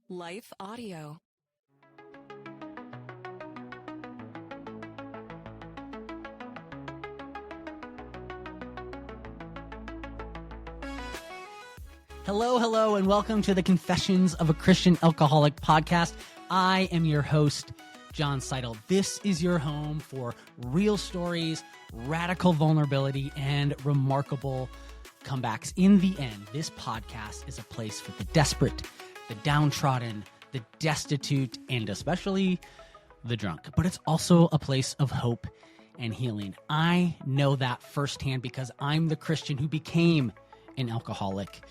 Life Audio. Hello, and welcome to the Confessions of a Christian Alcoholic podcast. I am your host, John Seidel. This is your home for real stories, radical vulnerability, and remarkable comebacks. In the end, this podcast is a place for the desperate, the downtrodden, the destitute, and especially the drunk. But it's also a place of hope and healing. I know that firsthand because I'm the Christian who became an alcoholic,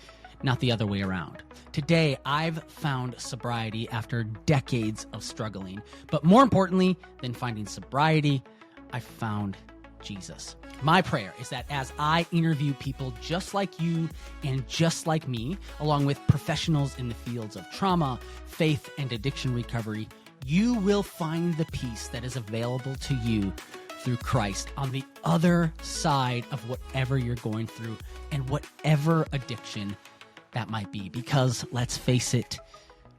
not the other way around. Today, I've found sobriety after decades of struggling. But more importantly than finding sobriety, I found Jesus. My prayer is that as I interview people just like you and just like me, along with professionals in the fields of trauma, faith, and addiction recovery, you will find the peace that is available to you through Christ on the other side of whatever you're going through and whatever addiction that might be. Because let's face it,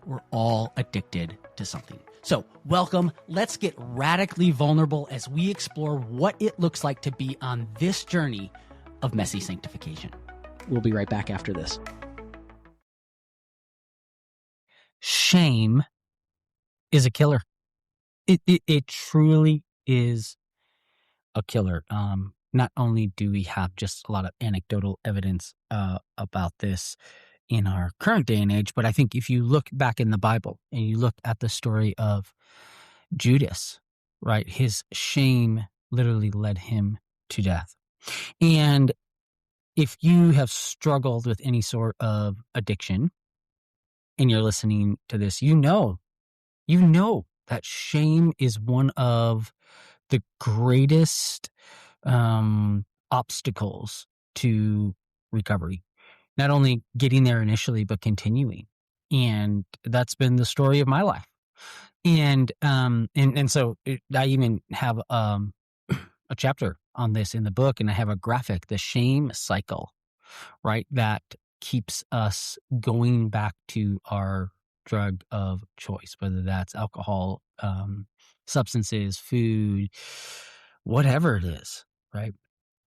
we're all addicted to something. So welcome. Let's get radically vulnerable as we explore what it looks like to be on this journey of messy sanctification. We'll be right back after this. Shame is a killer. It truly is a killer. Not only do we have just a lot of anecdotal evidence about this in our current day and age, but I think if you look back in the Bible and you look at the story of Judas, right, his shame literally led him to death. And if you have struggled with any sort of addiction and you're listening to this, you know that shame is one of the greatest obstacles to recovery. Not only getting there initially, but continuing. And that's been the story of my life. And so I even have a chapter on this in the book, and I have a graphic, the shame cycle, right? That keeps us going back to our drug of choice, whether that's alcohol, substances, food, whatever it is, right?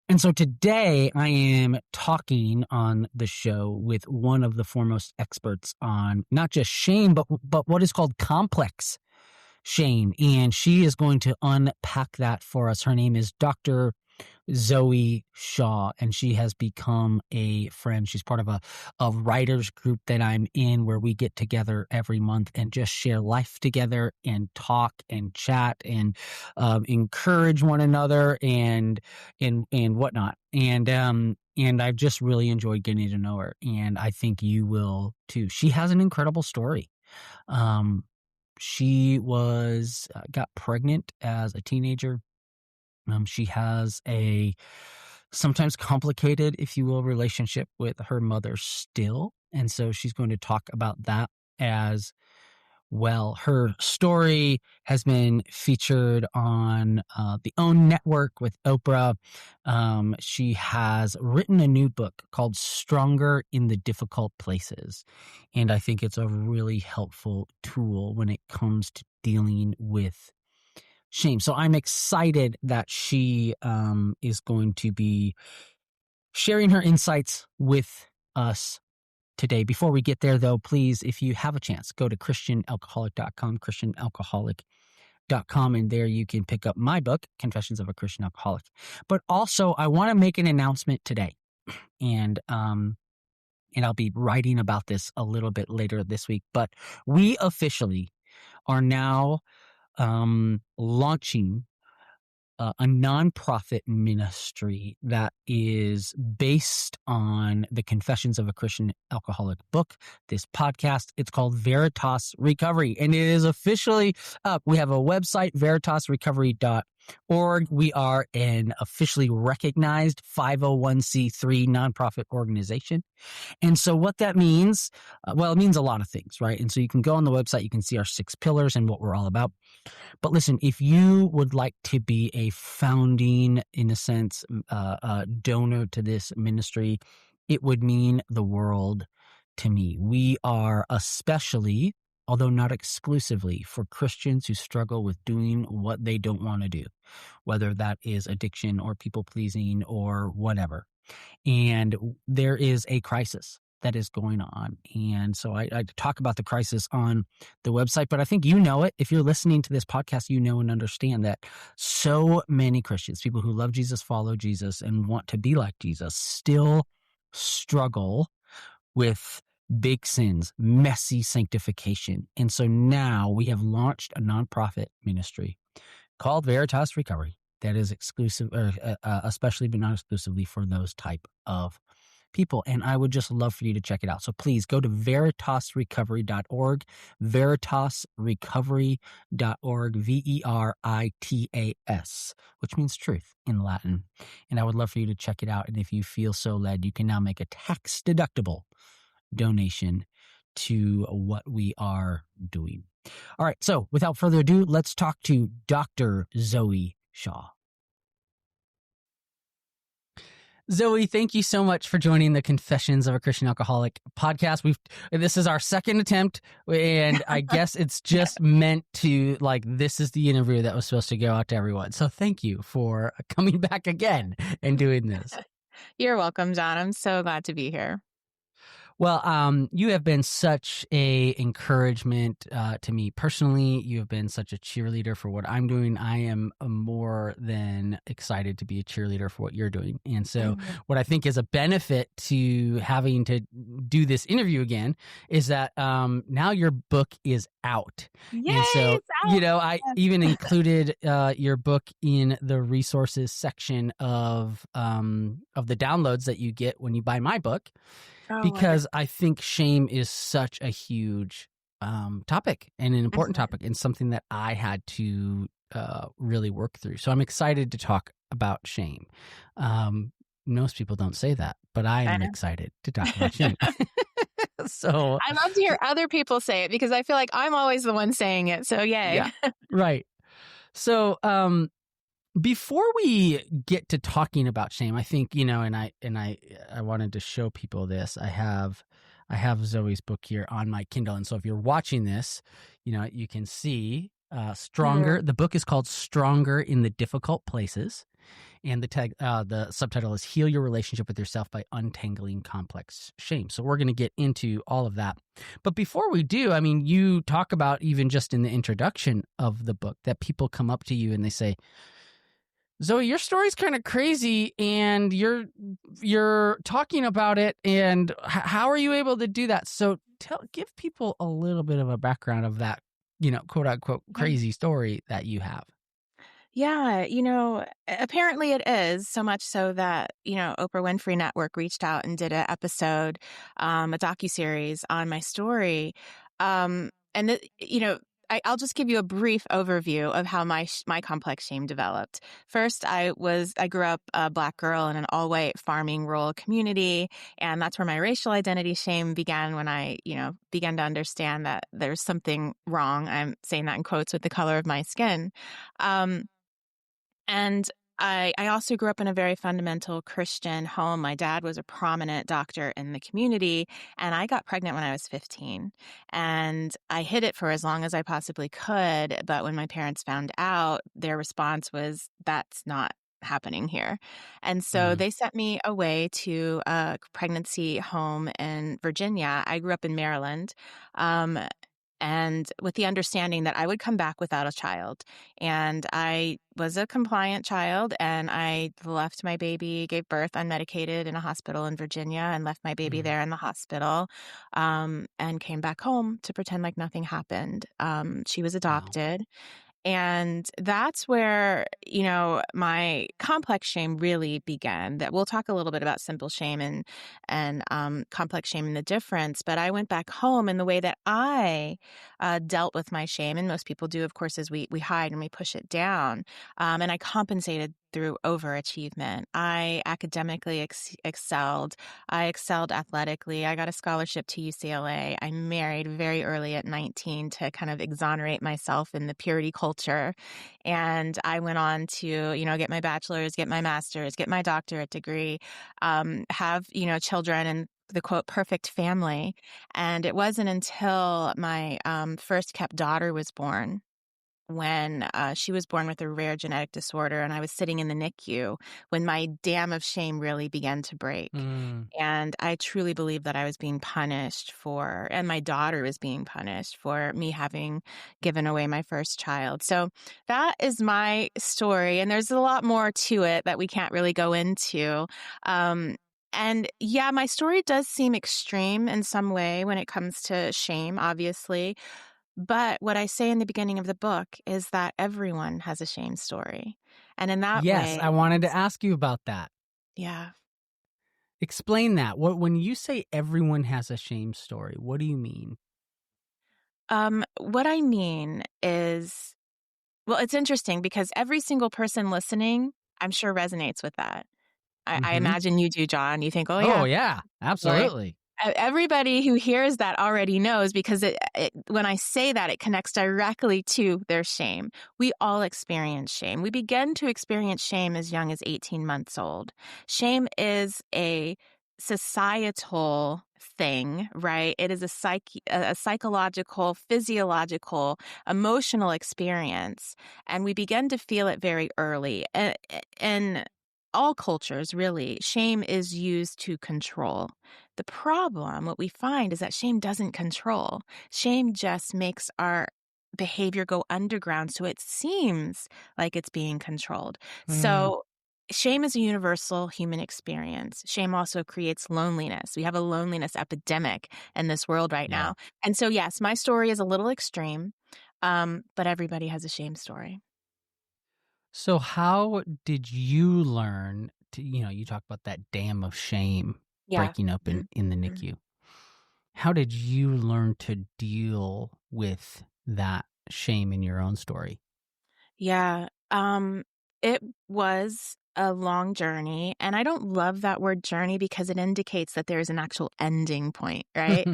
And so today I am talking on the show with one of the foremost experts on not just shame, but what is called complex shame. And she is going to unpack that for us. Her name is Dr. Zoe Shaw, and she has become a friend. She's part of a writers group that I'm in where we get together every month and just share life together and talk and chat and encourage one another and whatnot. And I've just really enjoyed getting to know her, and I think you will too. She has an incredible story. She got pregnant as a teenager. She has a sometimes complicated, if you will, relationship with her mother still. And so she's going to talk about that as well. Her story has been featured on the OWN network with Oprah. She has written a new book called Stronger in the Difficult Places. And I think it's a really helpful tool when it comes to dealing with shame. So I'm excited that she is going to be sharing her insights with us today. Before we get there, though, please, if you have a chance, go to christianalcoholic.com, christianalcoholic.com, and there you can pick up my book, Confessions of a Christian Alcoholic. But also, I want to make an announcement today, and I'll be writing about this a little bit later this week, but we officially are now launching a nonprofit ministry that is based on the Confessions of a Christian Alcoholic book, this podcast. It's called Veritas Recovery, and it is officially up. We have a website, veritasrecovery.org. We are an officially recognized 501c3 nonprofit organization. And so what that means, well, it means a lot of things, right? And so you can go on the website, you can see our 6 pillars and what we're all about. But listen, if you would like to be a founding, in a sense, donor to this ministry, it would mean the world to me. We are especially although not exclusively, for Christians who struggle with doing what they don't want to do, whether that is addiction or people pleasing or whatever. And there is a crisis that is going on. And so I talk about the crisis on the website, but I think you know it. If you're listening to this podcast, you know and understand that so many Christians, people who love Jesus, follow Jesus, and want to be like Jesus, still struggle with big sins, messy sanctification. And so now we have launched a nonprofit ministry called Veritas Recovery that is exclusive, especially but not exclusively for those type of people. And I would just love for you to check it out. So please go to veritasrecovery.org, veritasrecovery.org, Veritas, which means truth in Latin. And I would love for you to check it out. And if you feel so led, you can now make a tax-deductible donation to what we are doing. All right. So without further ado, let's talk to Dr. Zoe Shaw. Zoe, thank you so much for joining the Confessions of a Christian Alcoholic podcast. This is our second attempt, and I guess it's just meant to, this is the interview that was supposed to go out to everyone. So thank you for coming back again and doing this. You're welcome, John. I'm so glad to be here. Well, you have been such a encouragement to me personally. You have been such a cheerleader for what I'm doing. I am more than excited to be a cheerleader for what you're doing. And so what I think is a benefit to having to do this interview again is that now your book is out. Yay, and so, it's out. I even included your book in the resources section of the downloads that you get when you buy my book. Because I think shame is such a huge topic and an important topic and something that I had to really work through. So I'm excited to talk about shame. Most people don't say that, but I am excited to talk about shame. So I love to hear other people say it because I feel like I'm always the one saying it. So yay. Yeah, right. So before we get to talking about shame, I think, and I wanted to show people this. I have Zoe's book here on my Kindle. And so if you're watching this, you can see Stronger. The book is called Stronger in the Difficult Places. And the subtitle is Heal Your Relationship with Yourself by Untangling Complex Shame. So we're going to get into all of that. But before we do, you talk about, even just in the introduction of the book, that people come up to you and they say, Zoe, your story's kind of crazy, and you're talking about it, and how are you able to do that? So give people a little bit of a background of that, quote unquote crazy story that you have. Yeah, apparently it is, so much so that, Oprah Winfrey Network reached out and did an episode, a docuseries on my story. I'll just give you a brief overview of how my complex shame developed. First, I grew up a Black girl in an all-white farming rural community, and that's where my racial identity shame began when I, began to understand that there's something wrong. I'm saying that in quotes with the color of my skin. And I also grew up in a very fundamental Christian home. My dad was a prominent doctor in the community, and I got pregnant when I was 15. And I hid it for as long as I possibly could. But when my parents found out, their response was, that's not happening here. And so they sent me away to a pregnancy home in Virginia. I grew up in Maryland. And with the understanding that I would come back without a child. And I was a compliant child, and I left my baby, gave birth unmedicated in a hospital in Virginia, and left my baby there in the hospital, and came back home to pretend like nothing happened. She was adopted. Wow. And that's where, my complex shame really began. That we'll talk a little bit about simple shame and complex shame and the difference. But I went back home, and the way that I dealt with my shame, and most people do, of course, is we hide and we push it down. And I compensated through overachievement. I academically excelled. I excelled athletically. I got a scholarship to UCLA. I married very early at 19 to kind of exonerate myself in the purity culture. And I went on to, get my bachelor's, get my master's, get my doctorate degree, have, children, and the quote perfect family. And it wasn't until my first kept daughter was born, when she was born with a rare genetic disorder, and I was sitting in the NICU, when my dam of shame really began to break. Mm. And I truly believe that I was being punished for, and my daughter was being punished for me having given away my first child. So that is my story. And there's a lot more to it that we can't really go into. Um, and yeah, my story does seem extreme in some way when it comes to shame, obviously. But what I say in the beginning of the book is that everyone has a shame story. And in that Yes, way, I wanted to ask you about that. yeah. Explain that. When you say everyone has a shame story, what do you mean? What I mean is, well, it's interesting because every single person listening, I'm sure resonates with that. I Mhm. imagine you do, John. You think, oh, Oh, yeah, yeah, right. absolutely. Everybody who hears that already knows because when I say that, it connects directly to their shame. We all experience shame. We begin to experience shame as young as 18 months old. Shame is a societal thing, right? It is a psychological, physiological, emotional experience, and we begin to feel it very early. In all cultures, really, shame is used to control. The problem, what we find, is that shame doesn't control. Shame just makes our behavior go underground so it seems like it's being controlled. Mm, So, shame is a universal human experience. Shame also creates loneliness. We have a loneliness epidemic in this world right yeah. now. And so, yes, my story is a little extreme, but everybody has a shame story. So how did you learn to, you talk about that dam of shame Yeah. breaking up Mhm. in the Mhm. NICU. How did you learn to deal with that shame in your own story? Yeah. It was a long journey, and I don't love that word journey because it indicates that there is an actual ending point, right?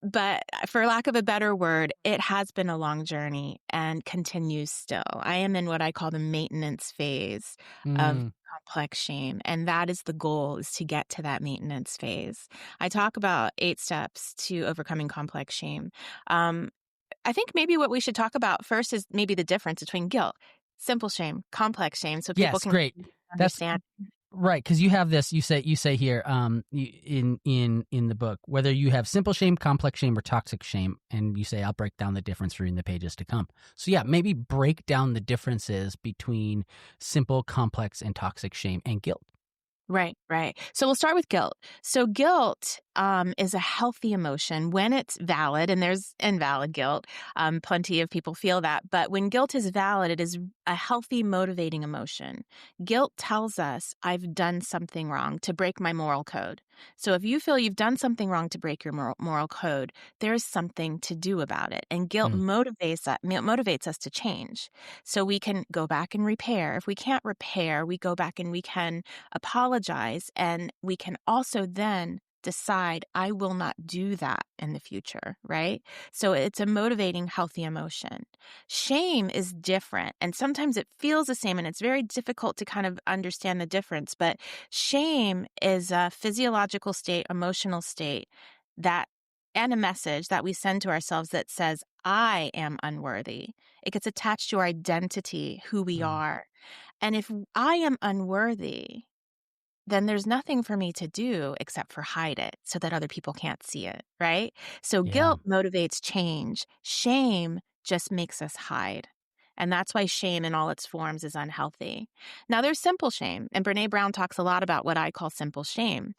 But for lack of a better word, it has been a long journey and continues still. I am in what I call the maintenance phase of Mm, complex shame, and that is the goal, is to get to that maintenance phase. I talk about 8 steps to overcoming complex shame. Um, I think maybe what we should talk about first is maybe the difference between guilt, simple shame, complex shame, so people yes, can great. That's understand. right, because you have this. You say here, in the book, whether you have simple shame, complex shame, or toxic shame, and you say I'll break down the difference for you in the pages to come. So yeah, maybe break down the differences between simple, complex, and toxic shame and guilt. Right, right. So we'll start with guilt. So guilt is a healthy emotion when it's valid, and there's invalid guilt. Plenty of people feel that. But when guilt is valid, it is a healthy, motivating emotion. Guilt tells us I've done something wrong to break my moral code. So if you feel you've done something wrong to break your moral code, there's something to do about it. And guilt Mm, motivates us to change. So we can go back and repair. If we can't repair, we go back and we can apologize, and we can also then decide, I will not do that in the future, right? So it's a motivating, healthy emotion. Shame is different, and sometimes it feels the same, and it's very difficult to kind of understand the difference. But shame is a physiological state, emotional state that, and a message that we send to ourselves that says, I am unworthy. It gets attached to our identity, who we mm, are. And if I am unworthy, then there's nothing for me to do except for hide it so that other people can't see it, right? So yeah. guilt motivates change. Shame just makes us hide. And that's why shame in all its forms is unhealthy. Now there's simple shame, and Brené Brown talks a lot about what I call simple shame.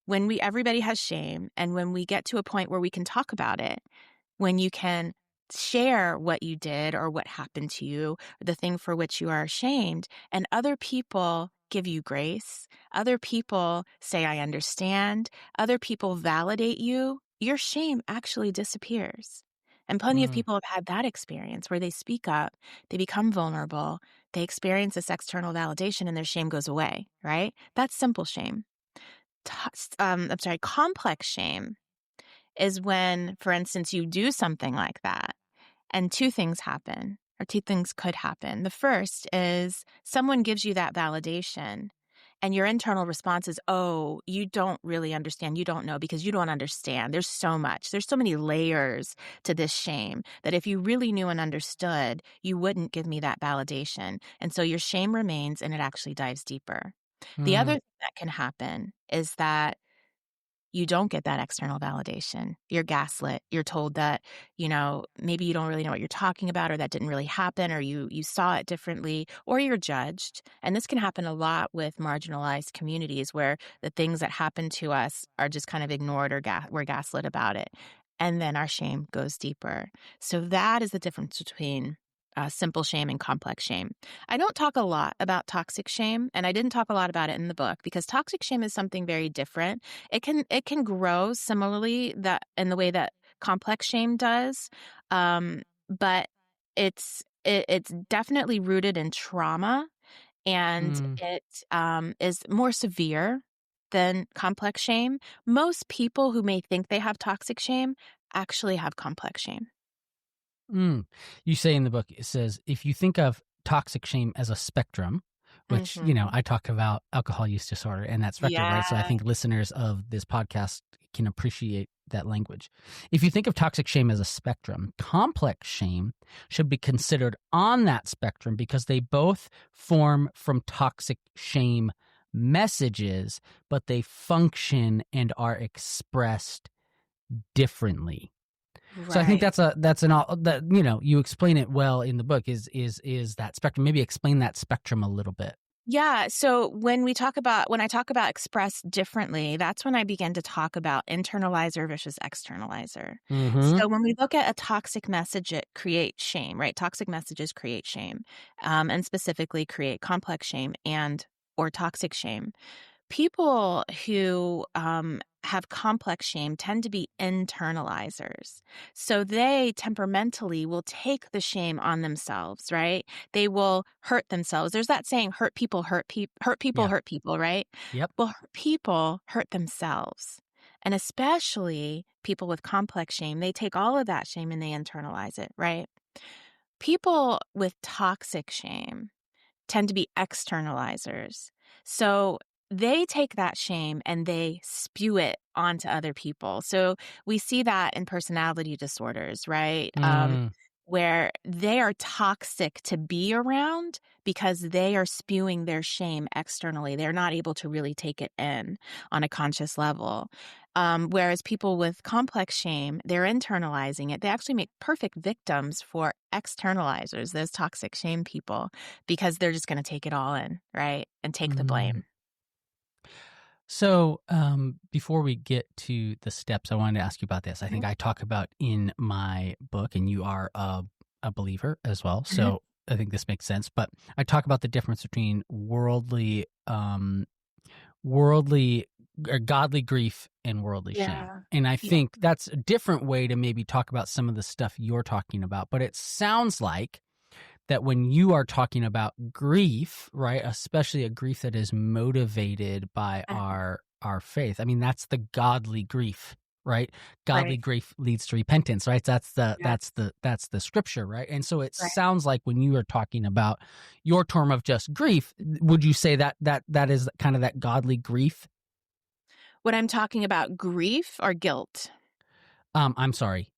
When everybody has shame, and when we get to a point where we can talk about it, when you can share what you did or what happened to you, the thing for which you are ashamed, and other people give you grace, other people say, I understand, other people validate you, your shame actually disappears. And plenty of Mm, people have had that experience where they speak up, they become vulnerable, they experience this external validation, and their shame goes away, right? That's simple shame. Complex shame is when, for instance, you do something like that and two things happen, or two things could happen. The first is someone gives you that validation, And your internal response is, oh, you don't really understand. You don't know because you don't understand. There's so much. There's so many layers to this shame that if you really knew and understood, you wouldn't give me that validation. And so your shame remains and it actually dives deeper. The other Mm, thing that can happen is that you don't get that external validation. You're gaslit. You're told that, maybe you don't really know what you're talking about, or that didn't really happen, or you saw it differently, or you're judged. And this can happen a lot with marginalized communities where the things that happen to us are just kind of ignored or we're gaslit about it. And then our shame goes deeper. So that is the difference between simple shame and complex shame. I don't talk a lot about toxic shame, and I didn't talk a lot about it in the book because toxic shame is something very different. It can grow similarly that in the way that complex shame does, but it's definitely rooted in trauma, and mm. it is more severe than complex shame. Most people who may think they have toxic shame actually have complex shame. Mm. You say in the book, it says, if you think of toxic shame as a spectrum, which, Hmm. I talk about alcohol use disorder and that spectrum, right? So I Yeah. think listeners of this podcast can appreciate that language. If you think of toxic shame as a spectrum, complex shame should be considered on that spectrum because they both form from toxic shame messages, but they function and are expressed differently. So I think Right. that's an all that you explain it well in the book is that spectrum. Maybe explain that spectrum a little bit. Yeah. So when I talk about express differently, that's when I begin to talk about internalizer versus externalizer. Mm-hmm. So when we look at a toxic message, it creates shame, right? Toxic messages create shame, and specifically create complex shame and or toxic shame. People who have complex shame tend to be internalizers. So they temperamentally will take the shame on themselves, right? They will hurt themselves. There's that saying, hurt people, Yeah. hurt people, right? Yep. Well, people hurt themselves. And especially people with complex shame, they take all of that shame and they internalize it, right? People with toxic shame tend to be externalizers. So they take that shame and they spew it onto other people. So we see that in personality disorders, right? Mm, Where they are toxic to be around because they are spewing their shame externally. They're not able to really take it in on a conscious level. Whereas people with complex shame, they're internalizing it. They actually make perfect victims for externalizers, those toxic shame people, because they're just going to take it all in, right? And take the mm. blame. So before we get to the steps, I wanted to ask you about this. I Mhm, think I talk about in my book, and you are a believer as well. mhm. So I think this makes sense. But I talk about the difference between worldly or godly grief and worldly shame. Yeah. And I Yeah. think that's a different way to maybe talk about some of the stuff you're talking about. But it sounds like that when you are talking about grief, right, especially a grief that is motivated by our faith. I mean, that's the godly grief, right? Godly Right. grief leads to repentance, right? Yeah. That's the scripture, right? And so it Right. sounds like when you are talking about your term of just grief, would you say that is kind of that godly grief? When I'm talking about grief or guilt. I'm sorry,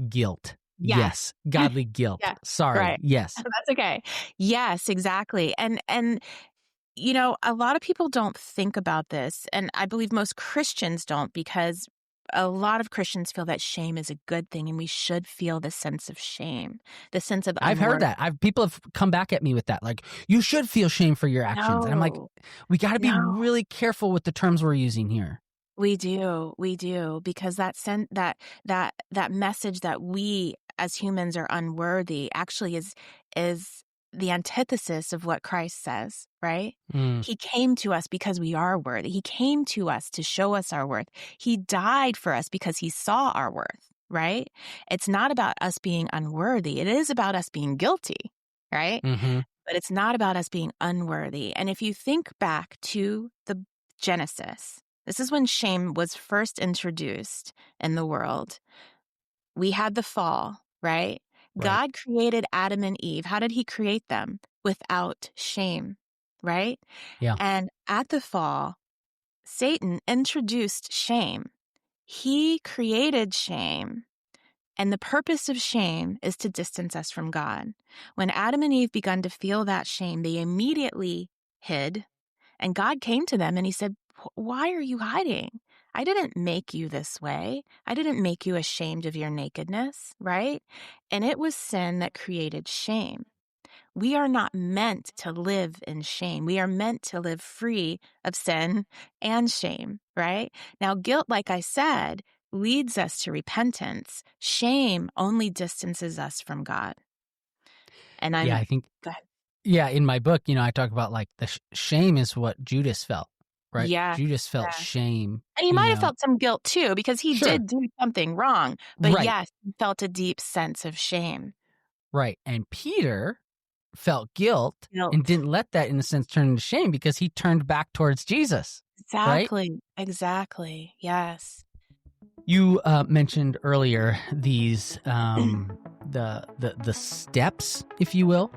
guilt. Yes. Yes, godly guilt. Yeah. Sorry. Right. Yes. That's okay. Yes, exactly. And a lot of people don't think about this, and I believe most Christians don't because a lot of Christians feel that shame is a good thing and we should feel the sense of shame, the sense of I've heard unworth. that. I've people have come back at me with that. Like, you should feel shame for your actions. And I'm like, No. we got to be No. really careful with the terms we're using here. We do, because that message that we as humans are unworthy actually is the antithesis of what Christ says, right? Mm, He came to us because we are worthy. He came to us to show us our worth. He died for us because he saw our worth, right? It's not about us being unworthy. It is about us being guilty, right? hmm. But it's not about us being unworthy. And if you think back to the Genesis, this is when shame was first introduced in the world. We had the fall, right? Right. God created Adam and Eve. How did he create them? Without shame, right? Yeah. And at the fall, Satan introduced shame. He created shame. And the purpose of shame is to distance us from God. When Adam and Eve begun to feel that shame, they immediately hid. And God came to them and he said, "Why are you hiding? I didn't make you this way. I didn't make you ashamed of your nakedness," right? And it was sin that created shame. We are not meant to live in shame. We are meant to live free of sin and shame, right? Now, guilt, like I said, leads us to repentance. Shame only distances us from God. And Yeah, I'm, I think go ahead. yeah, in my book, I talk about like the shame is what Judas felt, right? Yes, Judas felt yes. shame, And he might have felt some guilt too, because he Sure. did do something wrong. But Right. yes, he felt a deep sense of shame. Right. And Peter felt guilt and Guilt. didn't let that, in a sense, turn into shame because he turned back towards Jesus. Right. Exactly. Exactly. Yes. You mentioned earlier these the steps, if you will.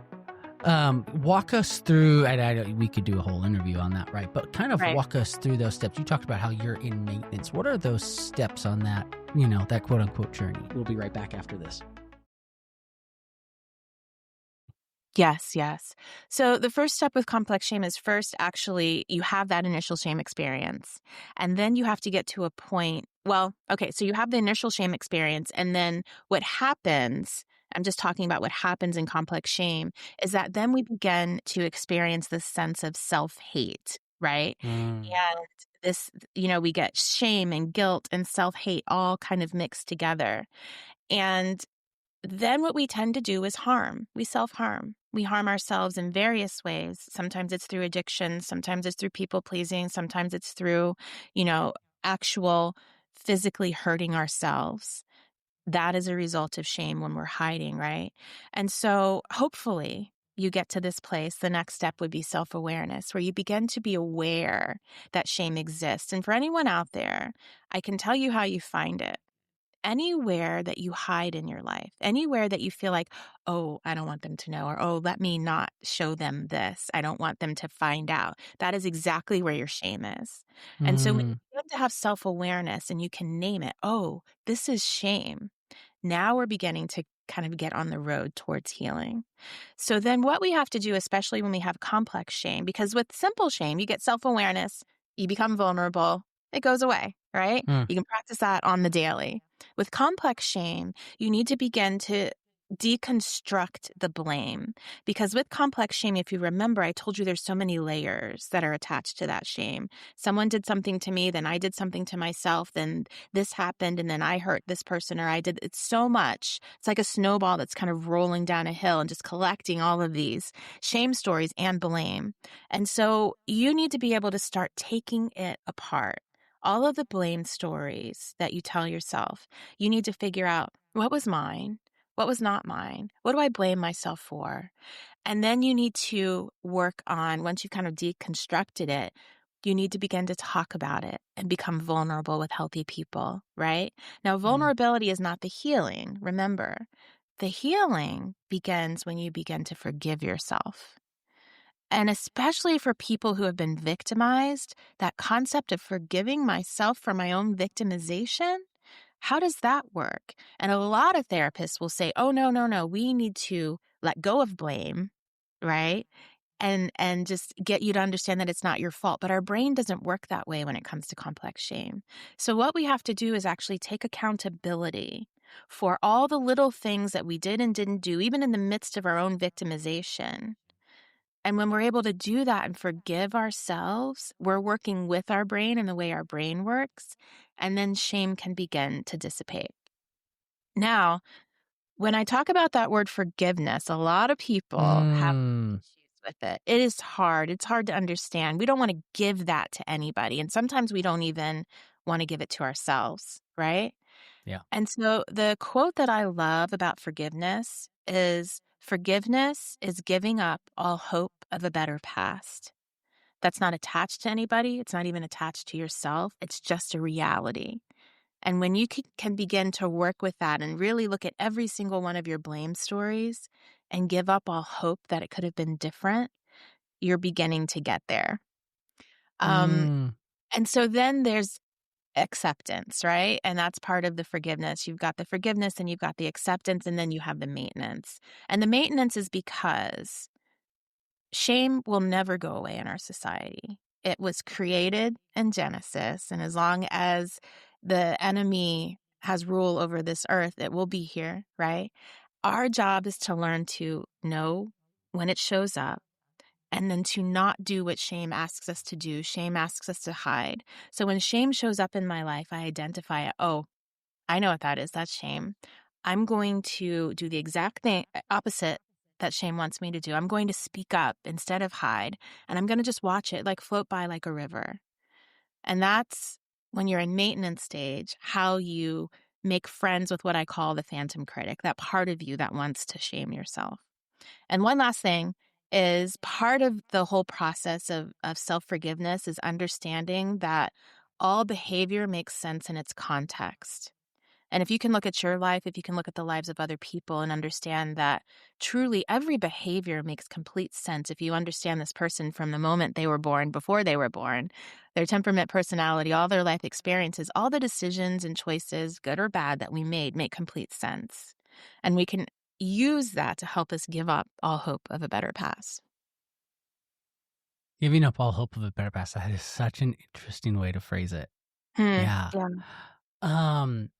Walk us through, and we could do a whole interview on that, right? But kind of Right. walk us through those steps. You talked about how you're in maintenance. What are those steps on that, that quote unquote journey? We'll be right back after this. Yes, yes. So the first step with complex shame is first, actually, you have that initial shame experience. And then you have to get to a point. Well, okay, so you have the initial shame experience. And then what happens, I'm just talking about what happens in complex shame, is that then we begin to experience this sense of self-hate, right? Mm. And this, we get shame and guilt and self-hate all kind of mixed together. And then what we tend to do is harm. We self-harm. We harm ourselves in various ways. Sometimes it's through addiction. Sometimes it's through people pleasing. Sometimes it's through, actual physically hurting ourselves. That is a result of shame when we're hiding, right? And so hopefully you get to this place. The next step would be self-awareness, where you begin to be aware that shame exists. And for anyone out there, I can tell you how you find it. Anywhere that you hide in your life, anywhere that you feel like, "Oh, I don't want them to know," or, "Oh, let me not show them this. I don't want them to find out." That is exactly where your shame is. And so when you Mm. begin to have self-awareness and you can name it, "Oh, this is shame." Now we're beginning to kind of get on the road towards healing. So then what we have to do, especially when we have complex shame, because with simple shame, you get self-awareness, you become vulnerable, it goes away, right? Mm. You can practice that on the daily. With complex shame, you need to begin to deconstruct the blame. Because with complex shame, if you remember, I told you there's so many layers that are attached to that shame. Someone did something to me, then I did something to myself, then this happened, and then I hurt this person, or I did. It's so much. It's like a snowball that's kind of rolling down a hill and just collecting all of these shame stories and blame. And so you need to be able to start taking it apart. All of the blame stories that you tell yourself, you need to figure out what was mine, what was not mine, what do I blame myself for? And then you need to work on, once you've kind of deconstructed it, you need to begin to talk about it and become vulnerable with healthy people, right? Now, Mm. vulnerability is not the healing. Remember, the healing begins when you begin to forgive yourself. And especially for people who have been victimized, that concept of forgiving myself for my own victimization, how does that work? And a lot of therapists will say, "Oh, no, no, no, we need to let go of blame," right? And just get you to understand that it's not your fault. But our brain doesn't work that way when it comes to complex shame. So what we have to do is actually take accountability for all the little things that we did and didn't do, even in the midst of our own victimization. And when we're able to do that and forgive ourselves, we're working with our brain and the way our brain works, and then shame can begin to dissipate. Now, when I talk about that word forgiveness, a lot of people have Mm. issues with it. It is hard. It's hard to understand. We don't want to give that to anybody. And sometimes we don't even want to give it to ourselves, right? Yeah. And so the quote that I love about forgiveness is giving up all hope of a better past. That's not attached to anybody. It's not even attached to yourself. It's just a reality. And when you can begin to work with that and really look at every single one of your blame stories and give up all hope that it could have been different, you're beginning to get there. Um, Mm. and so then there's acceptance, right? And that's part of the forgiveness. You've got the forgiveness and you've got the acceptance, and then you have the maintenance. And the maintenance is because shame will never go away in our society. It was created in Genesis, and as long as the enemy has rule over this earth, it will be here, right? Our job is to learn to know when it shows up and then to not do what shame asks us to do. Shame asks us to hide. So when shame shows up in my life, I identify it. Oh, I know what that is. That's shame. I'm going to do the exact thing opposite that shame wants me to do. I'm going to speak up instead of hide, and I'm going to just watch it like float by like a river. And that's when you're in maintenance stage, how you make friends with what I call the phantom critic, that part of you that wants to shame yourself. And one last thing is part of the whole process of self-forgiveness is understanding that all behavior makes sense in its context. And if you can look at your life, if you can look at the lives of other people and understand that truly every behavior makes complete sense, if you understand this person from the moment they were born, before they were born, their temperament, personality, all their life experiences, all the decisions and choices, good or bad, that we made make complete sense. And we can use that to help us give up all hope of a better past. Giving up all hope of a better past. That is such an interesting way to phrase it. Hmm. Yeah. Yeah. Um,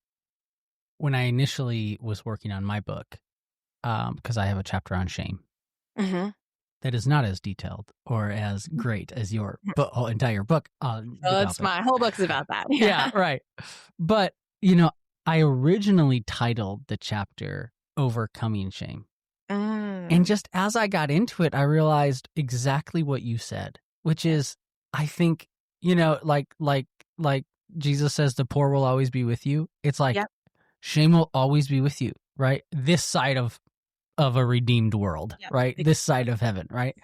when I initially was working on my book, because I have a chapter on shame Hmm. that is not as detailed or as great as your whole entire book on the So it's topic. my whole book's about that. Yeah, Yeah. right. But, you know, I originally titled the chapter Overcoming Shame. And Mm. just as I got into it, I realized exactly what you said, which is, I think, like Jesus says, the poor will always be with you. It's like Yep. shame will always be with you, right? This side of a redeemed world, Yep. right? This side of heaven, right?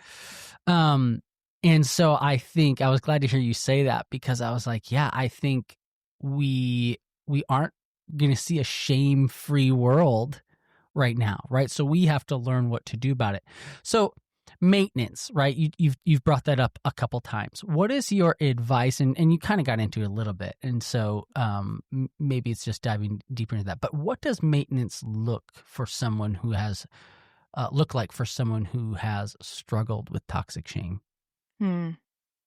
Um, and so I think I was glad to hear you say that, because I was like, yeah, I think we aren't going to see a shame-free world right now, right? So we have to learn what to do about it. So maintenance, right? You've brought that up a couple times. What is your advice? And you kind of got into it a little bit, and so maybe it's just diving deeper into that. But what does maintenance look like for someone who has struggled with toxic shame? Hmm.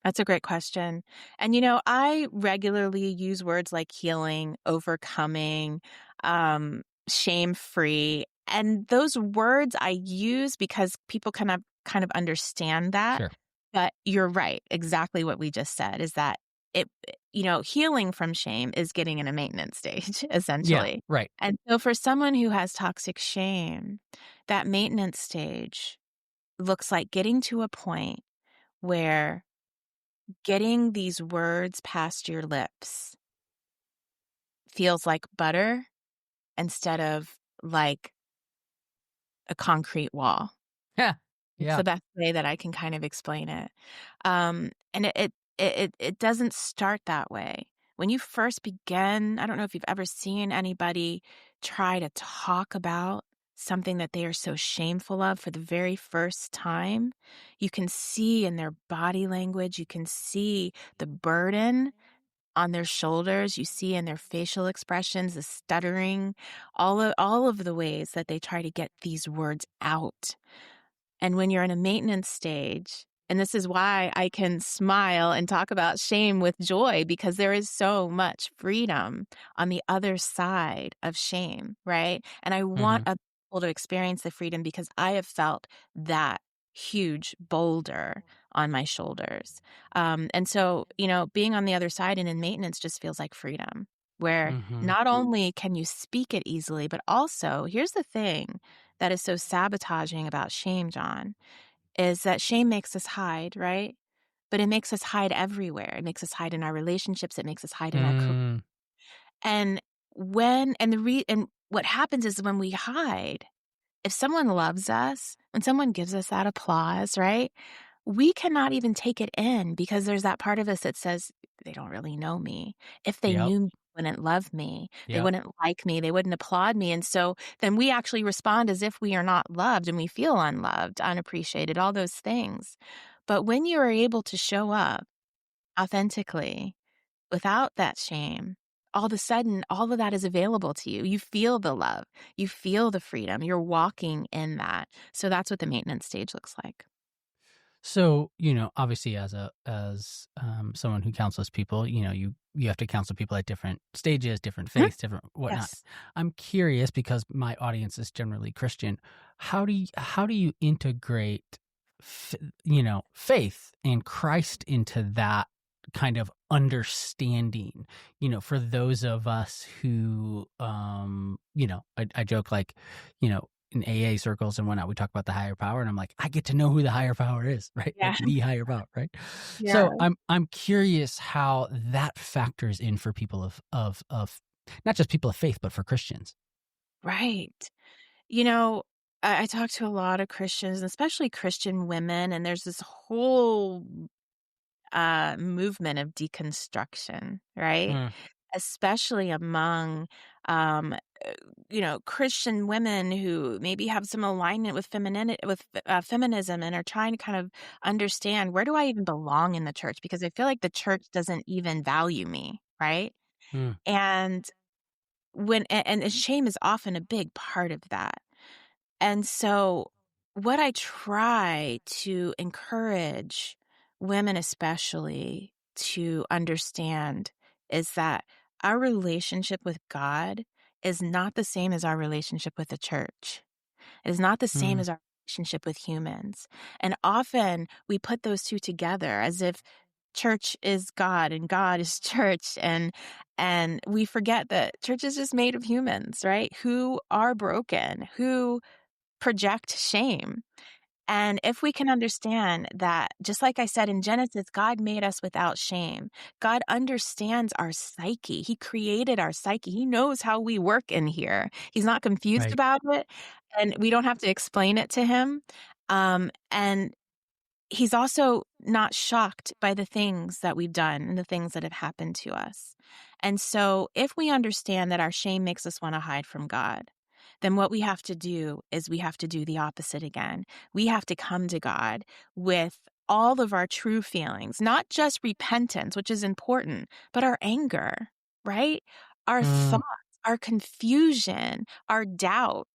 That's a great question. And, I regularly use words like healing, overcoming, shame free. And those words I use because people kind of understand that. Sure. But you're right. Exactly what we just said is that healing from shame is getting in a maintenance stage, Yeah. essentially. Right. And so for someone who has toxic shame, that maintenance stage looks like getting to a point where getting these words past your lips feels like butter instead of like a concrete wall. Yeah. It's Yeah. the best way that I can kind of explain it. And it doesn't start that way. When you first begin, I don't know if you've ever seen anybody try to talk about something that they are so shameful of for the very first time. You can see in their body language, you can see the burden on their shoulders, you see in their facial expressions, the stuttering, all of the ways that they try to get these words out. And when you're in a maintenance stage, and this is why I can smile and talk about shame with joy, because there is so much freedom on the other side of shame, right? And I want Hmm. other people to experience the freedom because I have felt that huge boulder on my shoulders. And so, being on the other side and in maintenance just feels like freedom, where Hmm. not only can you speak it easily, but also here's the thing that is so sabotaging about shame, John, is that shame makes us hide, right? But it makes us hide everywhere. It makes us hide in our relationships. It makes us hide in our career. Mm. And and what happens is when we hide, if someone loves us, when someone gives us that applause, right? We cannot even take it in because there's that part of us that says, they don't really know me. If they Yep. knew me, they wouldn't love me. They Yep. wouldn't like me. They wouldn't applaud me. And so then we actually respond as if we are not loved and we feel unloved, unappreciated, all those things. But when you are able to show up authentically without that shame, all of a sudden, all of that is available to you. You feel the love, you feel the freedom, you're walking in that. So that's what the maintenance stage looks like. So, obviously as someone who counsels people, you have to counsel people at different stages, different Mhm. faiths, different whatnot. Yes. I'm curious because my audience is generally Christian. How do you integrate faith and Christ into that kind of understanding, for those of us who I joke like, in AA circles and whatnot, we talk about the higher power, and I'm like, I get to know who the higher power is, right? Yeah. Like the higher power, right? Yeah. So I'm curious how that factors in for people of not just people of faith, but for Christians. Right. You know, I talk to a lot of Christians, especially Christian women, and there's this whole movement of deconstruction, right? Mm, Especially among, um, uh, Christian women who maybe have some alignment with feminism and are trying to kind of understand, where do I even belong in the church? Because I feel like the church doesn't even value me, right? mm, And and shame is often a big part of that. And so, what I try to encourage women, especially, to understand is that our relationship with God is not the same as our relationship with the church. It is not the same mm, as our relationship with humans. And often we put those two together as if church is God and God is church, and we forget that church is just made of humans, right? Who are broken, who project shame. And if we can understand that, just like I said in Genesis, God made us without shame. God understands our psyche. He created our psyche. He knows how we work in here. He's not confused right. about it, and we don't have to explain it to him. And he's also not shocked by the things that we've done and the things that have happened to us. And so, if we understand that our shame makes us want to hide from God, then what we have to do is we have to do the opposite again. We have to come to God with all of our true feelings, not just repentance, which is important, but our anger, right? Our Mm, thoughts, our confusion, our doubt.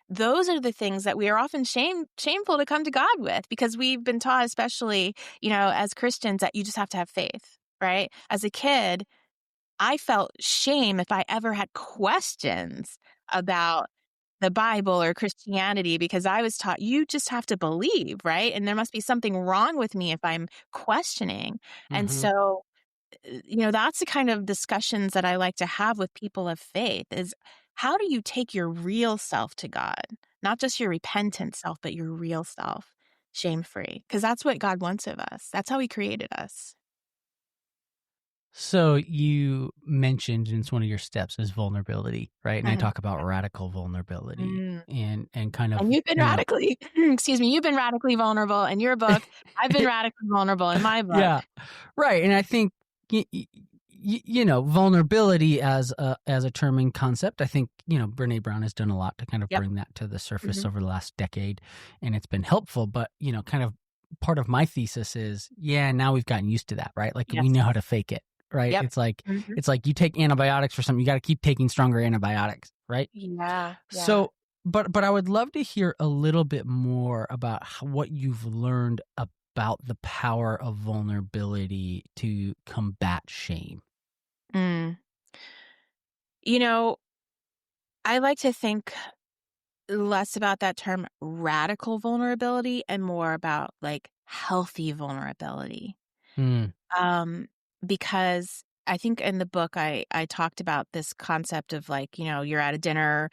Those are the things that we are often shameful to come to God with, because we've been taught, especially, as Christians, that you just have to have faith, right? As a kid, I felt shame if I ever had questions about the Bible or Christianity, because I was taught you just have to believe, right? And there must be something wrong with me if I'm questioning. And mm-hmm. so, that's the kind of discussions that I like to have with people of faith is, how do you take your real self to God? Not just your repentant self, but your real self, shame free. Because that's what God wants of us. That's how He created us. So you mentioned it's one of your steps is vulnerability, right? And I talk about radical vulnerability Mm. and kind And of, you've been radically, excuse me, you've been radically vulnerable in your book. I've been radically vulnerable in my book. yeah, right. And I think vulnerability as a term and concept. I think Brene Brown has done a lot to kind of Yep. bring that to the surface Hmm. over the last decade, and it's been helpful. But kind of part of my thesis is, now we've gotten used to that, right? Like we Yes. know how to fake it, right? Yep. It's like Hmm. it's like you take antibiotics for something, you got to keep taking stronger antibiotics, right? Yeah. Yeah. So, but I would love to hear a little bit more about what you've learned about the power of vulnerability to combat shame. Mm. You know, I like to think less about that term radical vulnerability and more about like healthy vulnerability. Mm, Um, because I think in the book I talked about this concept of, like, you're at a dinner,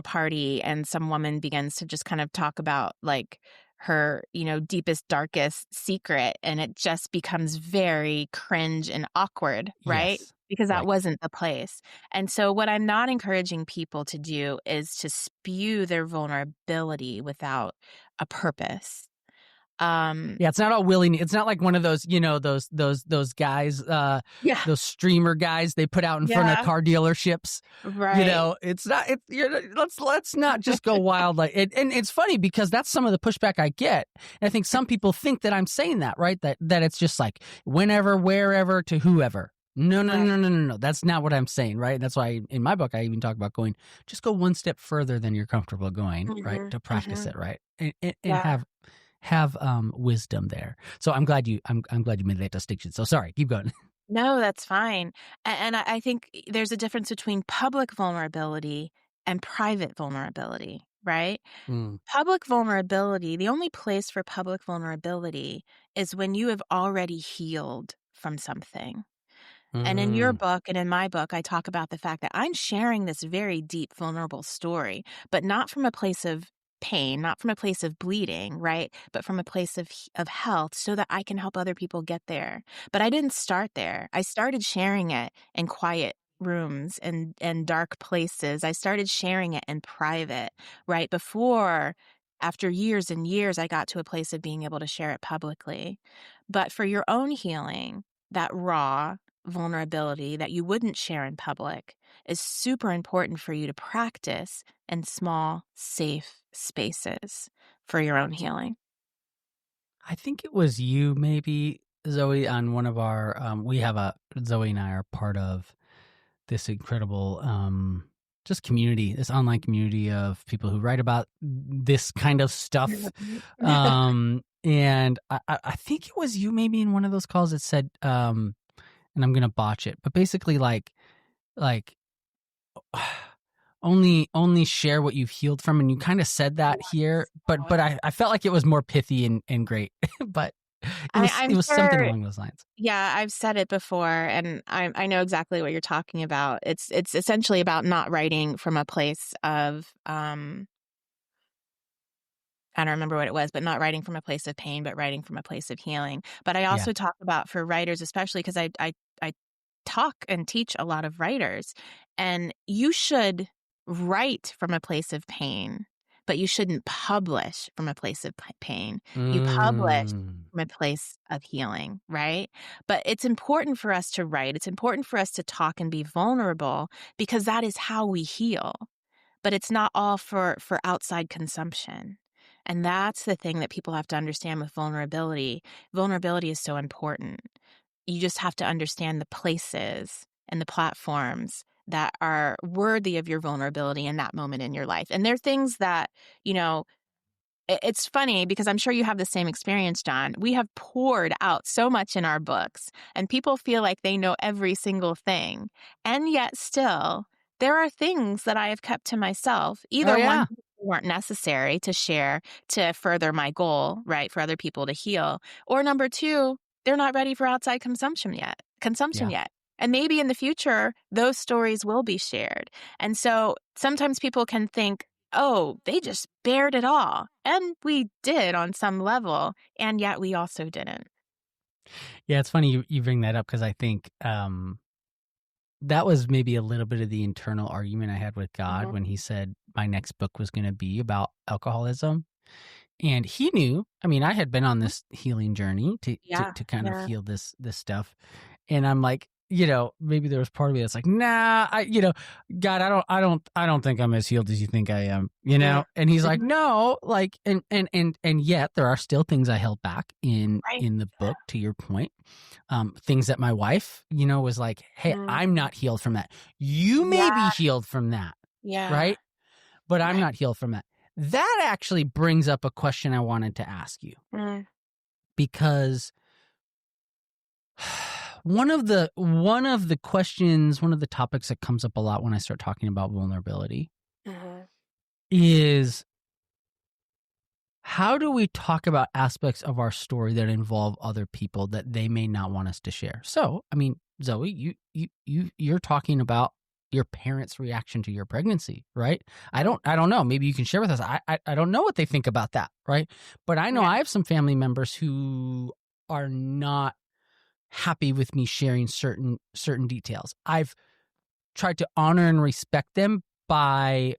party, and some woman begins to just kind of talk about like her, deepest, darkest secret, and it just becomes very cringe and awkward, right? yes. Because that Right. wasn't the place. And so what I'm not encouraging people to do is to spew their vulnerability without a purpose. Yeah, it's not all willing. It's not like one of those, those guys, Yeah. those streamer guys they put out in front of Yeah. car dealerships. Right. It's not. Let's not just go wild like it. And it's funny because that's some of the pushback I get. And I think some people think that I'm saying that, right? That it's just like whenever, wherever, to whoever. No, no, Right. no, no, no, no. That's not what I'm saying, right? That's why in my book I even talk about just go one step further than you're comfortable going, right? Mhm. To practice Mhm. it, right? And Yeah. have wisdom there. So I'm glad you made that distinction. So sorry, keep going. No, that's fine. And I think there's a difference between public vulnerability and private vulnerability, right? Mm. Public vulnerability, the only place for public vulnerability is when you have already healed from something. And in your Mm. book and in my book, I talk about the fact that I'm sharing this very deep, vulnerable story, but not from a place of pain, not from a place of bleeding, right? But from a place of health so that I can help other people get there. But I didn't start there. I started sharing it in quiet rooms and dark places. I started sharing it in private, right? After years and years, I got to a place of being able to share it publicly. But for your own healing, that raw, vulnerability that you wouldn't share in public is super important for you to practice in small, safe spaces for your own healing. I think it was you, maybe Zoe, on one of our. Zoe and I are part of this incredible just community, this online community of people who write about this kind of stuff. And I think it was you, maybe in one of those calls that said, and I'm gonna botch it, but basically like only share what you've healed from, and you kind of said that here, but I felt like it was more pithy and great, but I'm it was something sure. along those lines. Yeah, I've said it before, and I know exactly what you're talking about. It's essentially about not writing from a place of I don't remember what it was, but not writing from a place of pain, but writing from a place of healing. But I Yeah. also talk about for writers, especially because I talk and teach a lot of writers, and you should write from a place of pain, but you shouldn't publish from a place of pain. You publish Mm. from a place of healing, right? But it's important for us to write. It's important for us to talk and be vulnerable because that is how we heal, but it's not all for outside consumption. And that's the thing that people have to understand with vulnerability. Vulnerability is so important. You just have to understand the places and the platforms that are worthy of your vulnerability in that moment in your life. And they're things that, you know, it's funny because I'm sure you have the same experience, John. We have poured out so much in our books, and people feel like they know every single thing. And yet, still, there are things that I have kept to myself. Oh Either one, yeah. weren't necessary to share to further my goal, right, for other people to heal. Or number two, they're not ready for outside consumption yet. Consumption Yeah. yet. And maybe in the future, those stories will be shared. And so sometimes people can think, oh, they just bared it all. And we did on some level, and yet we also didn't. Yeah, it's funny you bring that up because I think that was maybe a little bit of the internal argument I had with God Mhm. when he said my next book was going to be about alcoholism. And he knew, I mean, I had been on this healing journey Yeah, to kind of yeah, heal this stuff. And I'm like, maybe there was part of me that's like, nah, God, I don't think I'm as healed as you think I am, yeah. And he's like, Mhm. no, like, and yet there are still things I held back Right. in the book, to your point. Things that my wife, was like, hey, I'm Mm. not healed from that. You may be Yeah, healed from that, yeah. right? But I'm Right. not healed from that. That actually brings up a question I wanted to ask you, Mm. because one of the questions, one of the topics that comes up a lot when I start talking about vulnerability Mhm. is, how do we talk about aspects of our story that involve other people that they may not want us to share? So, I mean, Zoe, you're talking about your parents' reaction to your pregnancy, right? Mhm. I don't know. Maybe you can share with us. I don't know what they think about that, right? But I know Yeah. I have some family members who are not happy with me sharing certain details. I've tried to honor and respect them by